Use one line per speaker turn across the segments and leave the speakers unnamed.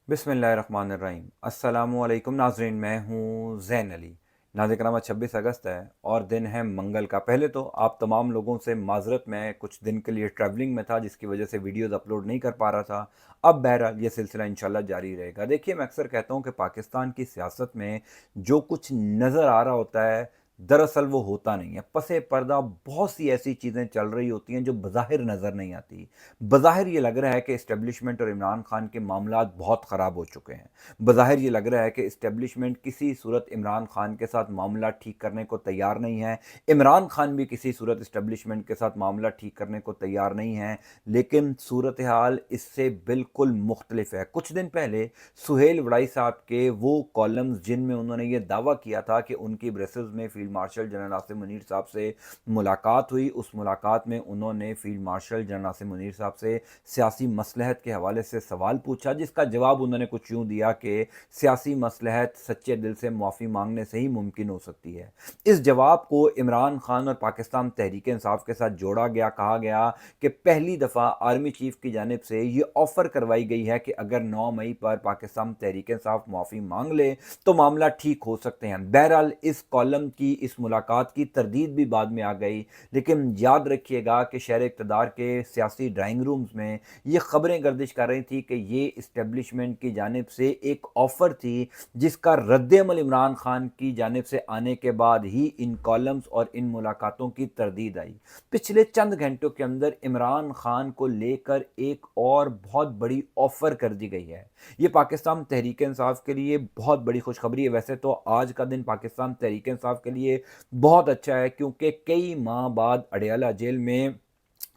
बिस्मिल्लाहिर्रहमानिर्रहीम। अस्सलामुअलैकुम नाजरीन, मैं हूँ ज़ैन अली। नाज़रीन कराम, 26 अगस्त है और दिन है मंगल का। पहले तो आप तमाम लोगों से माज़रत, मैं कुछ दिन के लिए ट्रैवलिंग में था जिसकी वजह से वीडियोज़ अपलोड नहीं कर पा रहा था। अब बहरहाल ये सिलसिला इंशाल्लाह जारी रहेगा। देखिए, मैं अक्सर कहता हूँ कि पाकिस्तान की सियासत में जो कुछ नज़र आ रहा होता है दरअसल वो होता नहीं है। पसे पर्दा बहुत सी ऐसी चीज़ें चल रही होती हैं जो बज़ाहिर नज़र नहीं आती। बज़ाहिर ये लग रहा है कि इस्टेब्लिशमेंट और इमरान खान के मामलात बहुत ख़राब हो चुके हैं। बज़ाहिर ये लग रहा है कि इस्टेब्लिशमेंट किसी सूरत इमरान खान के साथ मामला ठीक करने को तैयार नहीं है। इमरान खान भी किसी सूरत इस्टेब्लिशमेंट के साथ मामला ठीक करने को तैयार नहीं है। लेकिन सूरत हाल इससे बिल्कुल मुख्तलिफ है। कुछ दिन पहले सुहेल वड़ाई साहब के वो कॉलम्स जिनमें उन्होंने ये दावा किया था कि उनकी ब्रसेल्स में field marshal general Asim Munir साहब से मुलाकात हुई, उस मुलाकात में उन्होंने field marshal general Asim Munir साहब से सियासी मसलहत के हवाले से सवाल पूछा, जिसका जवाब उन्होंने कुछ यूँ दिया कि सियासी मसलहत सच्चे दिल से माफ़ी मांगने से ही मुमकिन हो सकती है। इस जवाब को इमरान खान और पाकिस्तान तहरीक इंसाफ के साथ जोड़ा गया। कहा गया कि पहली दफ़ा आर्मी चीफ की जानिब से ये ऑफ़र करवाई गई है कि अगर 9 मई पर पाकिस्तान तहरीक इंसाफ माफ़ी मांग ले तो मामला ठीक हो सकते हैं। बहरहाल इस कॉलम की, इस मुलाकात की तरदीद भी बाद में आ गई। लेकिन याद रखिएगा कि शहर इक़्तिदार के सियासी ड्राइंग रूम्स में ये खबरें गर्दिश कर रही थी कि ये इस्टेब्लिशमेंट की जानिब से एक ऑफ़र थी, जिसका रद्द-ए-अमल इमरान खान की जानिब से आने के बाद ही इन कॉलम्स और इन मुलाकातों की तरदीद आई। पिछले चंद घंटों के अंदर इमरान खान को लेकर एक और बहुत बड़ी ऑफ़र कर दी गई है। ये पाकिस्तान तहरीक इंसाफ के लिए बहुत बड़ी खुशखबरी है। वैसे तो आज का दिन पाकिस्तान तहरीक इंसाफ के लिए बहुत अच्छा है, क्योंकि कई माह बाद अडयाला जेल में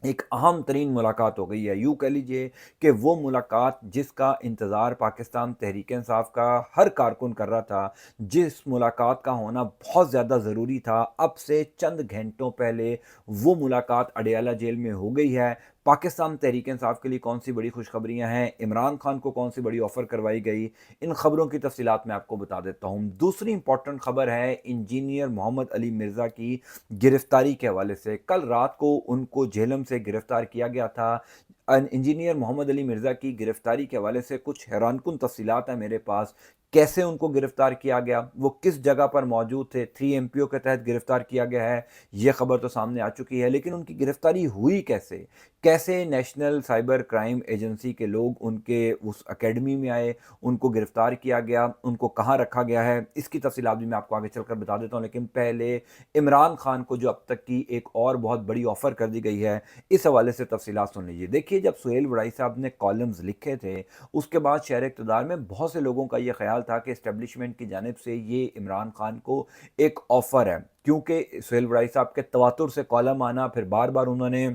एक अहम तरीन मुलाकात हो गई है। यूँ कह लीजिए कि वो मुलाकात जिसका इंतज़ार पाकिस्तान तहरीक इंसाफ का हर कारकुन कर रहा था, जिस मुलाकात का होना बहुत ज़्यादा ज़रूरी था, अब से चंद घंटों पहले वो मुलाकात अडयाला जेल में हो गई है। पाकिस्तान तहरीक इंसाफ के लिए कौन सी बड़ी खुशखबरियाँ हैं, इमरान खान को कौन सी बड़ी ऑफ़र करवाई गई, इन खबरों की तफसीलात मैं आपको बता देता हूँ। दूसरी इंपॉर्टेंट खबर है इंजीनियर मोहम्मद अली मिर्ज़ा की गिरफ्तारी के हवाले से। कल रात को उनको झेलम से गिरफ्तार किया गया था। इंजीनियर मोहम्मद अली मिर्ज़ा की गिरफ्तारी के हवाले से कुछ हैरानकुन तफसीलात हैं मेरे पास। कैसे उनको गिरफ्तार किया गया, वो किस जगह पर मौजूद थे, 3 MPO के तहत गिरफ्तार किया गया है, ये खबर तो सामने आ चुकी है। लेकिन उनकी गिरफ्तारी हुई कैसे? कैसे नेशनल साइबर क्राइम एजेंसी के लोग उनके उस अकेडमी में आए, उनको गिरफ्तार किया गया, उनको कहाँ रखा गया है, इसकी तफसीलात भी मैं आपको आगे चलकर बता देता हूँ। लेकिन पहले इमरान खान को जो अब तक की एक और बहुत बड़ी ऑफ़र कर दी गई है, इस हवाले से तफसीलात सुन लीजिए। देखिए, जब सुहेल वड़ाई साहब ने कॉलम्स लिखे थे, उसके बाद शहर इक़्तिदार में बहुत से लोगों का ये ख़्याल था कि इस्टेब्लिशमेंट की जानिब से ये इमरान खान को एक ऑफ़र है, क्योंकि सुहेल वड़ाई साहब के तवातुर से कॉलम आना, फिर बार-बार उन्होंने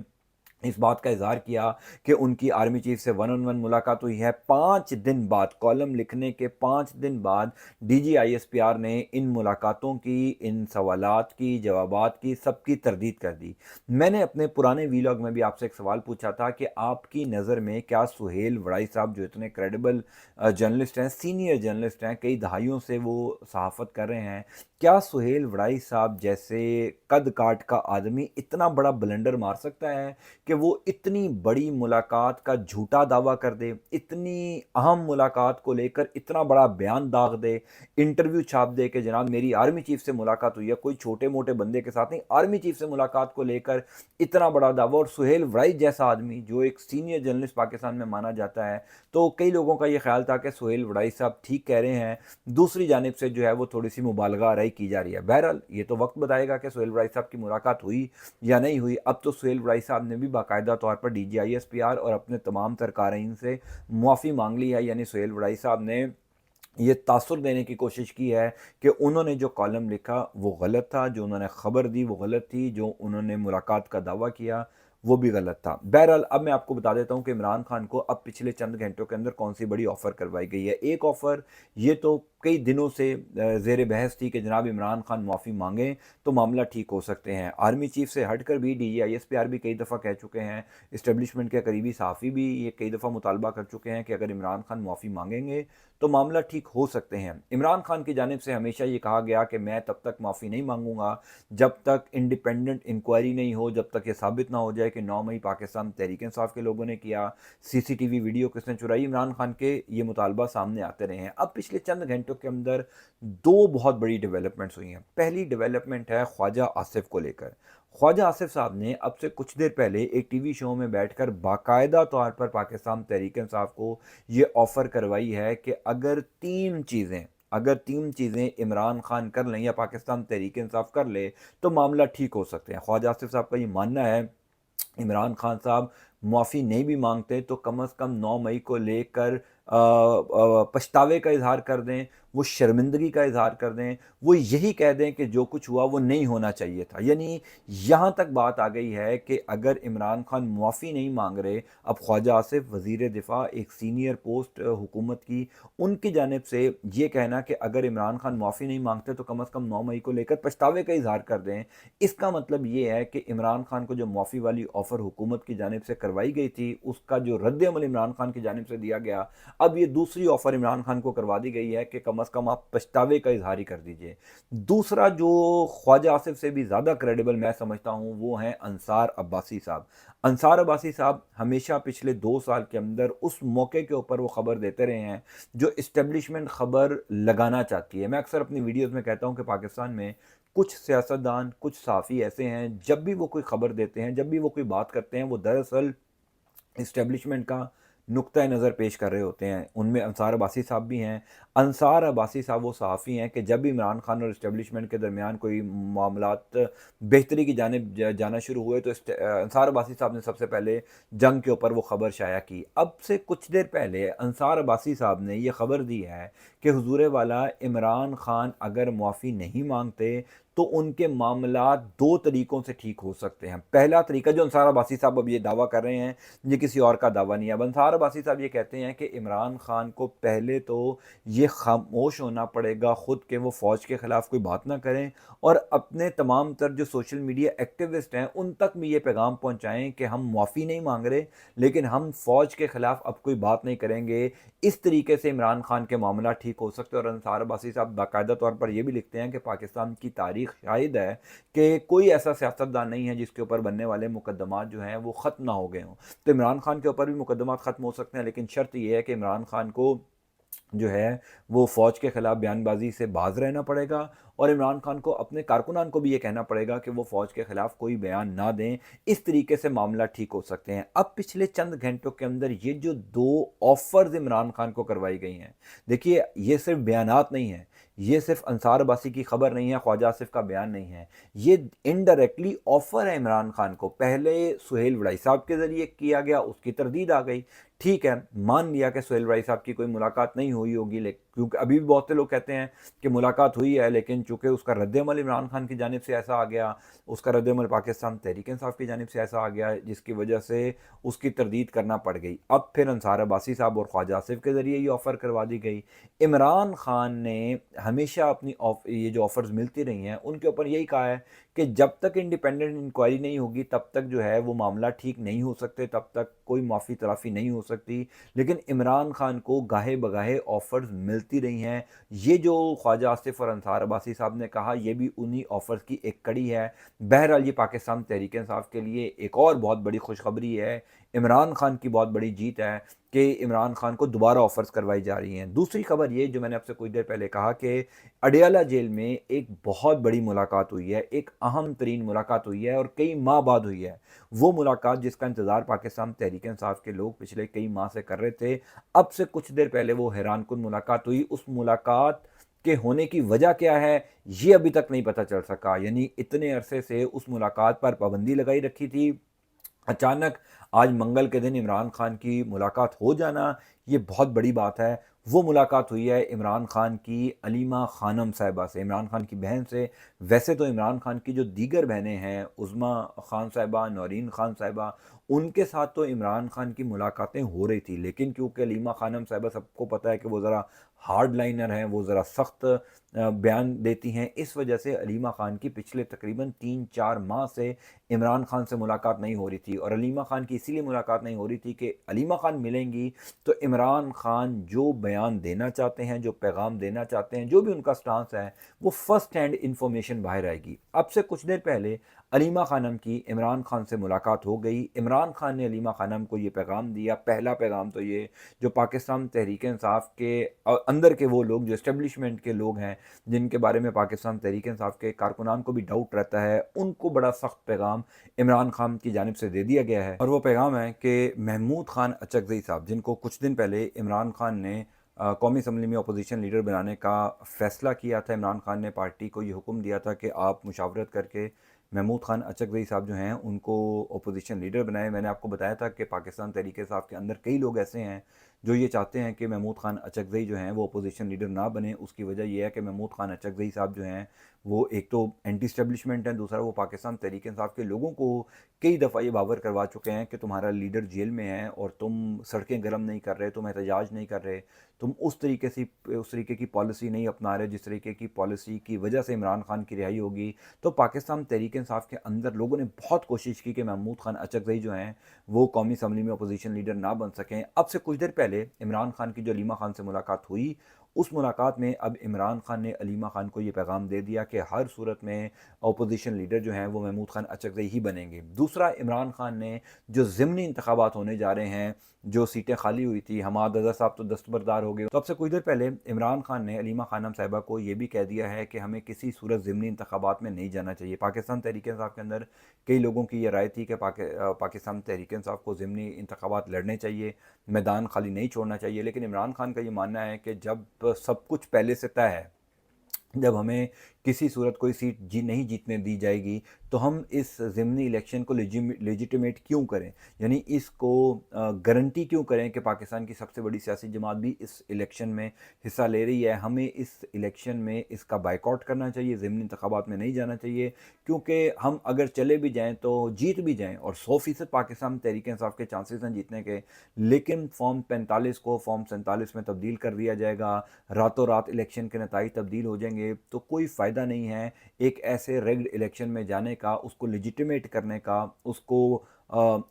इस बात का इज़हार किया कि उनकी आर्मी चीफ से वन ऑन वन मुलाकात हुई है। 5 दिन बाद, कॉलम लिखने के 5 दिन बाद DGISPR ने इन मुलाकातों की, इन सवालात की, जवाबात की, सबकी तरदीद कर दी। मैंने अपने पुराने वीलॉग में भी आपसे एक सवाल पूछा था कि आपकी नज़र में क्या सुहेल वड़ाई साहब, जो इतने क्रेडिबल जर्नलिस्ट हैं, सीनियर जर्नलिस्ट हैं, कई दहाइयों से वो सहाफ़त कर रहे हैं, क्या सुहेल वड़ाई साहब जैसे कद काठ का आदमी इतना बड़ा ब्लंडर मार सकता है कि वो इतनी बड़ी मुलाकात का झूठा दावा कर दे, इतनी अहम मुलाकात को लेकर इतना बड़ा बयान दाग दे, इंटरव्यू छाप दे कि जनाब मेरी आर्मी चीफ से मुलाकात हुई है, कोई छोटे मोटे बंदे के साथ नहीं, आर्मी चीफ से मुलाकात को लेकर इतना बड़ा दावा। और सुहेल वड़ाई जैसा आदमी जो एक सीनियर जर्नलिस्ट पाकिस्तान में माना जाता है, तो कई लोगों का ये ख्याल था कि सुहेल वड़ाई साहब ठीक कह रहे हैं। दूसरी जानिब से जो है वो थोड़ी सी मुबालगा आराई की जा रही है। बहरहाल ये तो वक्त बताएगा कि सुहेल वड़ाई साहब की मुलाकात हुई या नहीं हुई। अब तो सुहेल वड़ाई साहब ने भी बाकायदा तौर पर DGISPR और अपने तमाम तरकारीन से मुआफ़ी मांग ली है। यानी सुहेल वड़ाई साहब ने ये तासुर देने की कोशिश की है कि उन्होंने जो कॉलम लिखा वो गलत था, जो उन्होंने खबर दी वो गलत थी, जो उन्होंने मुलाकात का दावा किया वो भी गलत था। बहरहाल अब मैं आपको बता देता हूँ कि इमरान खान को अब पिछले चंद घंटों के अंदर कौन सी बड़ी ऑफ़र करवाई गई है। एक ऑफ़र ये तो कई दिनों से ज़ेर बहस थी कि जनाब इमरान खान माफ़ी मांगें तो मामला ठीक हो सकते हैं। आर्मी चीफ से हटकर भी DGISPR भी कई दफ़ा कह चुके हैं, इस्टेब्लिशमेंट के करीबी सहाफ़ी भी ये कई दफ़ा मुतालबा कर चुके हैं कि अगर इमरान खान माफ़ी मांगेंगे तो मामला ठीक हो सकते हैं। इमरान खान की जानिब से हमेशा ये कहा गया कि मैं तब तक माफ़ी नहीं मांगूंगा जब तक इंडिपेंडेंट इंक्वायरी नहीं हो, जब तक ये साबित ना हो जाए कि 9 मई पाकिस्तान तहरीक इंसाफ के लोगों ने किया, CCTV वीडियो किसने चुराई, इमरान खान के ये मुतालबा सामने आते रहे हैं। अब पिछले चंद घंटों के अंदर दो बहुत बड़ी डेवलपमेंट्स हुई हैं। पहली डेवलपमेंट है ख्वाजा आसिफ को लेकर। ख्वाजा आसिफ साहब ने अब से कुछ देर पहले एक टीवी शो में बैठकर बाकायदा तौर पर पाकिस्तान तहरीक इंसाफ को ये ऑफ़र करवाई है कि अगर तीन चीज़ें इमरान खान कर लें या पाकिस्तान तहरीक इंसाफ कर ले तो मामला ठीक हो सकते हैं। ख्वाजा आसिफ साहब का ये मानना है इमरान खान साहब माफ़ी नहीं भी मांगते तो कम अज़ कम 9 मई को लेकर पछतावे का इजहार कर दें, वो शर्मिंदगी का इजहार कर दें, वो यही कह दें कि जो कुछ हुआ वो नहीं होना चाहिए था। यानी यहाँ तक बात आ गई है कि अगर इमरान खान माफ़ी नहीं मांग रहे, अब ख्वाजा आसिफ वज़ीर दिफा एक सीनियर पोस्ट हुकूमत की, उनकी जानिब से ये कहना कि अगर इमरान खान माफ़ी नहीं मांगते तो कम अज़ कम 9 मई को लेकर पछतावे का इजहार कर दें। इसका मतलब ये है कि इमरान खान को जो माफ़ी वाली ऑफ़र हुकूमत की जानिब से करवाई गई थी, उसका जो रद्द अमल इमरान खान की जानिब से दिया गया, अब ये दूसरी ऑफ़र इमरान खान को करवा दी गई है कि कम अज़ कम आप पछतावे का इजहार ही कर दीजिए। दूसरा जो ख्वाजा आसिफ से भी ज़्यादा क्रेडिबल मैं समझता हूँ वो हैं अंसार अब्बासी साहब। अंसार अब्बासी साहब हमेशा पिछले 2 साल के अंदर उस मौके के ऊपर वो ख़बर देते रहे हैं जो इस्टेब्लिशमेंट ख़बर लगाना चाहती है। मैं अक्सर अपनी वीडियोज़ में कहता हूँ कि पाकिस्तान में कुछ सियासतदान, कुछ सहाफ़ी ऐसे हैं, जब भी वो कोई ख़बर देते हैं, जब भी वो कोई बात करते हैं, वो दरअसल इस्टेब्लिशमेंट का नुक्ता नज़र पेश कर रहे होते हैं। उनमें अंसार अब्बासी साहब भी हैं। अंसार अब्बासी साहब वो सहाफ़ी हैं कि जब भी इमरान खान और इस्टेब्लिशमेंट के दरमियान कोई मामलात बेहतरी की जानिब जाना शुरू हुए तो अंसार अब्बासी साहब ने सबसे पहले जंग के ऊपर वो ख़बर शाया की। अब से कुछ देर पहले अंसार अब्बासी साहब ने ये ख़बर दी है कि हुज़ूर वाला इमरान खान अगर माफ़ी नहीं मांगते तो उनके मामलात 2 तरीक़ों से ठीक हो सकते हैं। पहला तरीका जो अंसार अब्बासी साहब अब ये दावा कर रहे हैं, ये किसी और का दावा नहीं है। अब अंसार अब्बासी साहब ये कहते हैं कि इमरान खान को पहले तो ये खामोश होना पड़ेगा खुद के वो फ़ौज के ख़िलाफ़ कोई बात ना करें और अपने तमाम तर जो सोशल मीडिया एक्टिविस्ट हैं उन तक भी ये पैगाम पहुँचाएँ कि हम माफ़ी नहीं मांग रहे, लेकिन हम फ़ौज के ख़िलाफ़ अब कोई बात नहीं करेंगे। इस तरीके से इमरान खान के मामला ठीक हो सकते हैं। और अंसार अब्बासी साहब बाकायदा तौर पर ये भी लिखते हैं कि पाकिस्तान की तारीख़ शाहिद है कि कोई ऐसा सियासतदान नहीं है जिसके ऊपर बनने वाले मुकदमात जो हैं वो ख़त्म ना हो गए हों। तो इमरान खान के ऊपर भी मुकदमात ख़त्म हो सकते हैं, लेकिन शर्त ये है कि इमरान खान को जो है वो फ़ौज के ख़िलाफ़ बयानबाजी से बाज़ रहना पड़ेगा और इमरान खान को अपने कारकुनान को भी ये कहना पड़ेगा कि वो फ़ौज के ख़िलाफ़ कोई बयान ना दें। इस तरीके से मामला ठीक हो सकते हैं। अब पिछले चंद घंटों के अंदर ये जो 2 ऑफ़र्स इमरान खान को करवाई गई हैं, देखिए ये सिर्फ बयानात नहीं हैं, ये सिर्फ अंसार अब्बासी की खबर नहीं है, ख्वाजा आसिफ का बयान नहीं है, ये इनडायरेक्टली ऑफ़र है इमरान खान को। पहले सुहेल वड़ाई साहब के ज़रिए किया गया, उसकी तरदीद आ गई। ठीक है, मान लिया कि सुहेल वड़ाई साहब की कोई मुलाकात नहीं हुई होगी, लेकिन क्योंकि अभी भी बहुत से लोग कहते हैं कि मुलाकात हुई है, लेकिन चूँकि उसका रद्द-ए-अमल इमरान खान की जानिब से ऐसा आ गया, उसका रद्द-ए-अमल पाकिस्तान तहरीक इंसाफ की जानिब से ऐसा आ गया, जिसकी वजह से उसकी तरदीद करना पड़ गई। अब फिर अंसार अब्बासी साहब और ख्वाजा आसिफ के ज़रिए ये ऑफ़र करवा दी गई। इमरान खान ने हमेशा अपनी ये जो ऑफ़र्स मिलती रही हैं, उनके ऊपर यही कहा है कि जब तक इंडिपेंडेंट इंक्वायरी नहीं होगी, तब तक जो है वो मामला ठीक नहीं हो सकते, तब तक कोई माफ़ी तलाफ़ी नहीं हो सकती। लेकिन इमरान खान को गाहे-बगाहे ऑफ़र्स मिलती रही हैं। ये जो ख्वाजा आसिफ और अंसार अब्बासी साहब ने कहा, ये भी उन्हीं ऑफ़र्स की एक कड़ी है। बहरहाल ये पाकिस्तान तहरीक इंसाफ के लिए एक और बहुत बड़ी खुशखबरी है। इमरान खान की बहुत बड़ी जीत है कि इमरान खान को दोबारा ऑफ़र्स करवाई जा रही हैं। दूसरी खबर ये जो मैंने आपसे कुछ देर पहले कहा कि अडयाला जेल में एक बहुत बड़ी मुलाकात हुई है, एक अहम तरीन मुलाकात हुई है और कई माह बाद हुई है। वो मुलाकात जिसका इंतज़ार पाकिस्तान तहरीक इंसाफ के लोग पिछले कई माह से कर रहे थे, अब से कुछ देर पहले वो हैरानकुन मुलाकात हुई। उस मुलाकात के होने की वजह क्या है, ये अभी तक नहीं पता चल सका। यानी इतने अरसे से उस मुलाकात पर पाबंदी लगाई रखी थी, अचानक آج منگل کے دن عمران خان کی ملاقات ہو جانا یہ بہت بڑی بات ہے۔ وہ ملاقات ہوئی ہے عمران خان کی علیمہ خانم صاحبہ سے، عمران خان کی بہن سے۔ ویسے تو عمران خان کی جو دیگر بہنیں ہیں، عظمیٰ خان صاحبہ، نورین خان صاحبہ، ان کے ساتھ تو عمران خان کی ملاقاتیں ہو رہی تھی، لیکن کیونکہ علیمہ خانم صاحبہ سب کو پتہ ہے کہ وہ ذرا ہارڈ لائنر ہیں، وہ ذرا سخت بیان دیتی ہیں، اس وجہ سے علیمہ خان کی پچھلے تقریباً 3-4 ماہ سے عمران خان سے ملاقات نہیں ہو رہی تھی۔ اور علیمہ خان کی اسی لیے ملاقات نہیں ہو رہی تھی کہ علیمہ خان ملیں گی تو عمران خان جو بیان دینا چاہتے ہیں، جو پیغام دینا چاہتے ہیں، جو بھی ان کا سٹانس ہے، وہ فرسٹ ہینڈ انفارمیشن باہر آئے گی۔ اب سے کچھ دیر پہلے علیمہ خانم کی عمران خان سے ملاقات ہو گئی۔ عمران خان نے علیمہ خانم کو یہ پیغام دیا، پہلا پیغام تو یہ جو پاکستان تحریک انصاف کے اندر کے وہ لوگ جو اسٹیبلشمنٹ کے لوگ ہیں، جن کے بارے میں پاکستان تحریک انصاف کے کارکنان کو بھی ڈاؤٹ رہتا ہے، ان کو بڑا سخت پیغام عمران خان کی جانب سے دے دیا گیا ہے۔ اور وہ پیغام ہے کہ محمود خان اچکزئی صاحب، جن کو کچھ دن پہلے عمران خان نے قومی اسمبلی میں اپوزیشن لیڈر بنانے کا فیصلہ کیا تھا، عمران خان نے پارٹی کو یہ حکم دیا تھا کہ آپ مشاورت کر کے محمود خان اچکزئی صاحب جو ہیں ان کو اپوزیشن لیڈر بنائے۔ میں نے آپ کو بتایا تھا کہ پاکستان تحریک انصاف کے اندر کئی لوگ ایسے ہیں جو یہ چاہتے ہیں کہ محمود خان اچکزئی جو ہیں وہ اپوزیشن لیڈر نہ بنے۔ اس کی وجہ یہ ہے کہ محمود خان اچکزئی صاحب جو ہیں وہ ایک تو اینٹی اسٹیبلشمنٹ ہیں، دوسرا وہ پاکستان تحریک انصاف کے لوگوں کو کئی دفعہ یہ باور کروا چکے ہیں کہ تمہارا لیڈر جیل میں ہے اور تم سڑکیں گرم نہیں کر رہے، تم احتجاج نہیں کر رہے، تم اس طریقے کی پالیسی نہیں اپنا رہے جس طریقے کی پالیسی کی وجہ سے عمران خان کی رہائی ہوگی۔ تو پاکستان تحریک انصاف کے اندر لوگوں نے بہت کوشش کی کہ محمود خان اچکزئی جو ہیں وہ قومی اسمبلی میں اپوزیشن لیڈر نہ بن سکیں۔ اب سے کچھ دیر پہلے عمران خان کی جو علیمہ خان سے ملاقات ہوئی، اس ملاقات میں اب عمران خان نے علیمہ خان کو یہ پیغام دے دیا کہ ہر صورت میں اپوزیشن لیڈر جو ہیں وہ محمود خان اچکزئی ہی بنیں گے۔ دوسرا، عمران خان نے جو ضمنی انتخابات ہونے جا رہے ہیں، جو سیٹیں خالی ہوئی تھی، حماد رضا صاحب تو دستبردار ہو گئے، تو اب سے کچھ دیر پہلے عمران خان نے علیمہ خانم صاحبہ کو یہ بھی کہہ دیا ہے کہ ہمیں کسی صورت ضمنی انتخابات میں نہیں جانا چاہیے۔ پاکستان تحریک انصاف کے اندر کئی لوگوں کی یہ رائے تھی کہ پاکستان تحریک انصاف کو ضمنی انتخابات لڑنے چاہیے، میدان خالی نہیں چھوڑنا چاہیے، لیکن عمران خان کا یہ ماننا ہے کہ جب سب کچھ پہلے سے طے ہے، جب ہمیں کسی صورت کوئی سیٹ نہیں جیتنے دی جائے گی تو ہم اس ضمنی الیکشن کو لیجیٹیمیٹ کیوں کریں، یعنی اس کو گارنٹی کیوں کریں کہ پاکستان کی سب سے بڑی سیاسی جماعت بھی اس الیکشن میں حصہ لے رہی ہے۔ ہمیں اس الیکشن میں اس کا بائیکاٹ کرنا چاہیے، ضمنی انتخابات میں نہیں جانا چاہیے، کیونکہ ہم اگر چلے بھی جائیں تو جیت بھی جائیں، اور 100% پاکستان تحریک انصاف کے چانسز ہیں جیتنے کے، لیکن فارم 45 کو فارم 47 میں تبدیل کر دیا جائے گا، راتوں رات الیکشن کے نتائج تبدیل ہو جائیں گے، تو کوئی فائدہ نہیں ہے ایک ایسے ریگڈ الیکشن میں جانے کا، اس کو لیجیٹیمیٹ کرنے کا، اس کو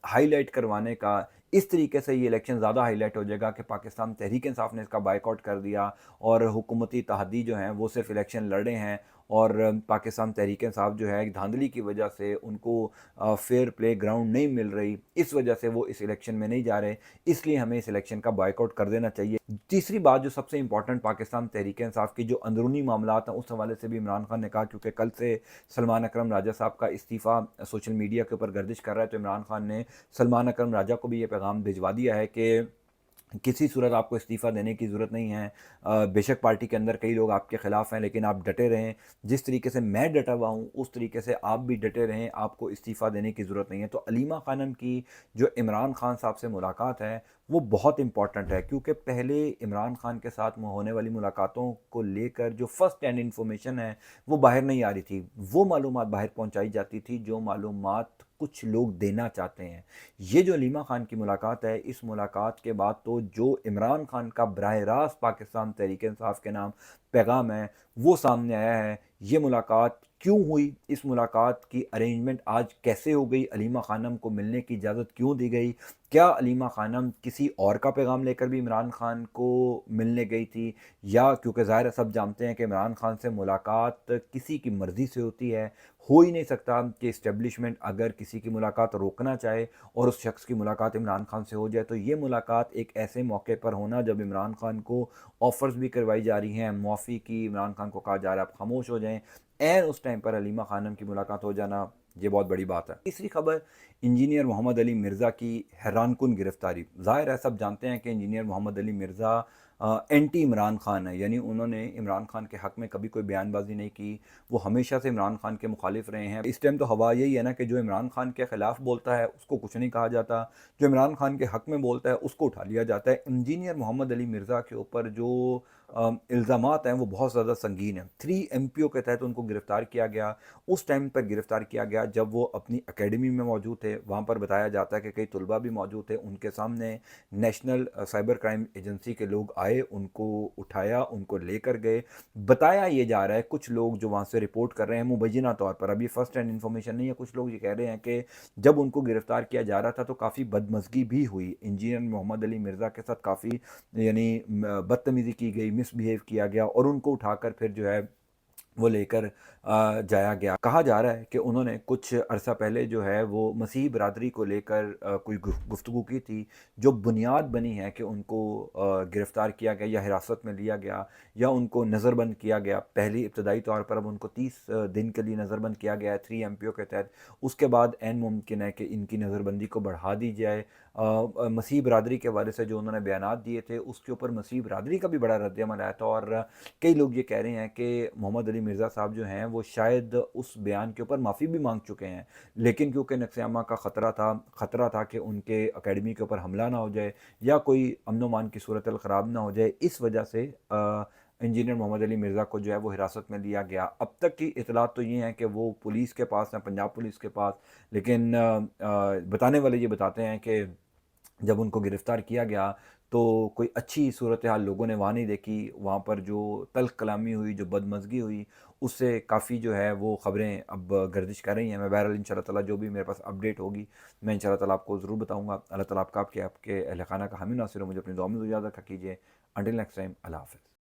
ہائی لائٹ کروانے کا۔ اس طریقے سے یہ الیکشن زیادہ ہائی لائٹ ہو جائے گا کہ پاکستان تحریک انصاف نے اس کا بائیکاٹ کر دیا اور حکومتی اتحادی جو ہیں وہ صرف الیکشن لڑ رہے ہیں، اور پاکستان تحریک انصاف جو ہے ایک دھاندلی کی وجہ سے ان کو فیئر پلے گراؤنڈ نہیں مل رہی، اس وجہ سے وہ اس الیکشن میں نہیں جا رہے، اس لیے ہمیں اس الیکشن کا بائیکاٹ کر دینا چاہیے۔ تیسری بات جو سب سے امپورٹنٹ پاکستان تحریک انصاف کی جو اندرونی معاملات ہیں اس حوالے سے بھی عمران خان نے کہا، کیونکہ کل سے سلمان اکرم راجہ صاحب کا استعفیٰ سوشل میڈیا کے اوپر گردش کر رہا ہے، تو عمران خان نے سلمان اکرم راجہ کو بھی یہ پیغام بھجوا دیا ہے کہ کسی صورت آپ کو استعفیٰ دینے کی ضرورت نہیں ہے، بے شک پارٹی کے اندر کئی لوگ آپ کے خلاف ہیں لیکن آپ ڈٹے رہیں، جس طریقے سے میں ڈٹا ہوا ہوں اس طریقے سے آپ بھی ڈٹے رہیں، آپ کو استعفیٰ دینے کی ضرورت نہیں ہے۔ تو علیمہ خانم کی جو عمران خان صاحب سے ملاقات ہے وہ بہت امپورٹنٹ ہے، کیونکہ پہلے عمران خان کے ساتھ ہونے والی ملاقاتوں کو لے کر جو فرسٹ ہینڈ انفارمیشن ہے وہ باہر نہیں آ رہی تھی، وہ معلومات باہر پہنچائی جاتی تھی جو معلومات کچھ لوگ دینا چاہتے ہیں۔ یہ جو علیمہ خان کی ملاقات ہے، اس ملاقات کے بعد تو جو عمران خان کا براہ راست پاکستان تحریک انصاف کے نام پیغام ہے وہ سامنے آیا ہے۔ یہ ملاقات کیوں ہوئی، اس ملاقات کی ارینجمنٹ آج کیسے ہو گئی، علیمہ خانم کو ملنے کی اجازت کیوں دی گئی، کیا علیمہ خانم کسی اور کا پیغام لے کر بھی عمران خان کو ملنے گئی تھی، یا کیونکہ ظاہر ہے سب جانتے ہیں کہ عمران خان سے ملاقات کسی کی مرضی سے ہوتی ہے، ہو ہی نہیں سکتا کہ اسٹیبلشمنٹ اگر کسی کی ملاقات روکنا چاہے اور اس شخص کی ملاقات عمران خان سے ہو جائے، تو یہ ملاقات ایک ایسے موقع پر ہونا جب عمران خان کو آفرز بھی کروائی جا رہی ہیں معافی کی، عمران خان کو کہا جا رہا ہے آپ خاموش ہو جائیں، عین اس ٹائم پر علیمہ خانم کی ملاقات ہو جانا یہ بہت بڑی بات ہے۔ تیسری خبر، انجینئر محمد علی مرزا کی حیران کن گرفتاری۔ ظاہر ہے سب جانتے ہیں کہ انجینئر محمد علی مرزا اینٹی عمران خان ہے، یعنی انہوں نے عمران خان کے حق میں کبھی کوئی بیان بازی نہیں کی، وہ ہمیشہ سے عمران خان کے مخالف رہے ہیں۔ اس ٹائم تو ہوا یہی ہے نا کہ جو عمران خان کے خلاف بولتا ہے اس کو کچھ نہیں کہا جاتا، جو عمران خان کے حق میں بولتا ہے اس کو اٹھا لیا جاتا ہے۔ انجینئر محمد علی مرزا کے اوپر جو الزامات ہیں وہ بہت زیادہ سنگین ہیں۔ 3 ایم پی او کے تحت ان کو گرفتار کیا گیا، اس ٹائم پر گرفتار کیا گیا جب وہ اپنی اکیڈمی میں موجود تھے۔ وہاں پر بتایا جاتا ہے کہ کئی طلباء بھی موجود تھے، ان کے سامنے نیشنل سائبر کرائم ایجنسی کے لوگ آئے، ان کو اٹھایا، ان کو لے کر گئے۔ بتایا یہ جا رہا ہے کچھ لوگ جو وہاں سے رپورٹ کر رہے ہیں مبینہ طور پر، ابھی فرسٹ ہینڈ انفارمیشن نہیں ہے، کچھ لوگ یہ کہہ رہے ہیں کہ جب ان کو گرفتار کیا جا رہا تھا تو کافی بدمزگی بھی ہوئی، انجینئر محمد علی مرزا کے ساتھ کافی یعنی بدتمیزی کی گئی، مس بیہیو کیا گیا، اور ان کو اٹھا کر پھر جو ہے وہ لے کر جایا گیا۔ کہا جا رہا ہے کہ انہوں نے کچھ عرصہ پہلے جو ہے وہ مسیحی برادری کو لے کر کوئی گفتگو کی تھی، جو بنیاد بنی ہے کہ ان کو گرفتار کیا گیا یا حراست میں لیا گیا یا ان کو نظر بند کیا گیا۔ پہلی ابتدائی طور پر اب ان کو 30 دن کے لیے نظر بند کیا گیا ہے 3 ایم پی او کے تحت، اس کے بعد عین ممکن ہے کہ ان کی نظر بندی کو بڑھا دی جائے۔ مسیح برادری کے حوالے سے جو انہوں نے بیانات دیے تھے اس کے اوپر مسیح برادری کا بھی بڑا رد عمل آیا تھا، اور کئی لوگ یہ کہہ رہے ہیں کہ محمد علی مرزا صاحب جو ہیں وہ شاید اس بیان کے اوپر معافی بھی مانگ چکے ہیں، لیکن کیونکہ نقص عامہ کا خطرہ تھا کہ ان کے اکیڈمی کے اوپر حملہ نہ ہو جائے یا کوئی امن و امان کی صورتحال خراب نہ ہو جائے، اس وجہ سے انجینئر محمد علی مرزا کو جو ہے وہ حراست میں لیا گیا۔ اب تک کی اطلاعات تو یہ ہیں کہ وہ پولیس کے پاس ہیں، پنجاب پولیس کے پاس، لیکن بتانے والے یہ بتاتے ہیں کہ جب ان کو گرفتار کیا گیا تو کوئی اچھی صورتحال لوگوں نے وہاں نہیں دیکھی، وہاں پر جو تلخ کلامی ہوئی، جو بدمزگی ہوئی، اس سے کافی جو ہے وہ خبریں اب گردش کر رہی ہیں۔ میں بہرحال انشاءاللہ تعالیٰ جو بھی میرے پاس اپڈیٹ ہوگی میں انشاءاللہ تعالیٰ آپ کو ضرور بتاؤں گا۔ اللہ تعالیٰ آپ کا، آپ کے اہل خانہ کا حامی ناصر ہو، مجھے اپنی دعا میں اجازت رکھا کیجیے۔ انٹل نیکسٹ ٹائم، اللہ حافظ۔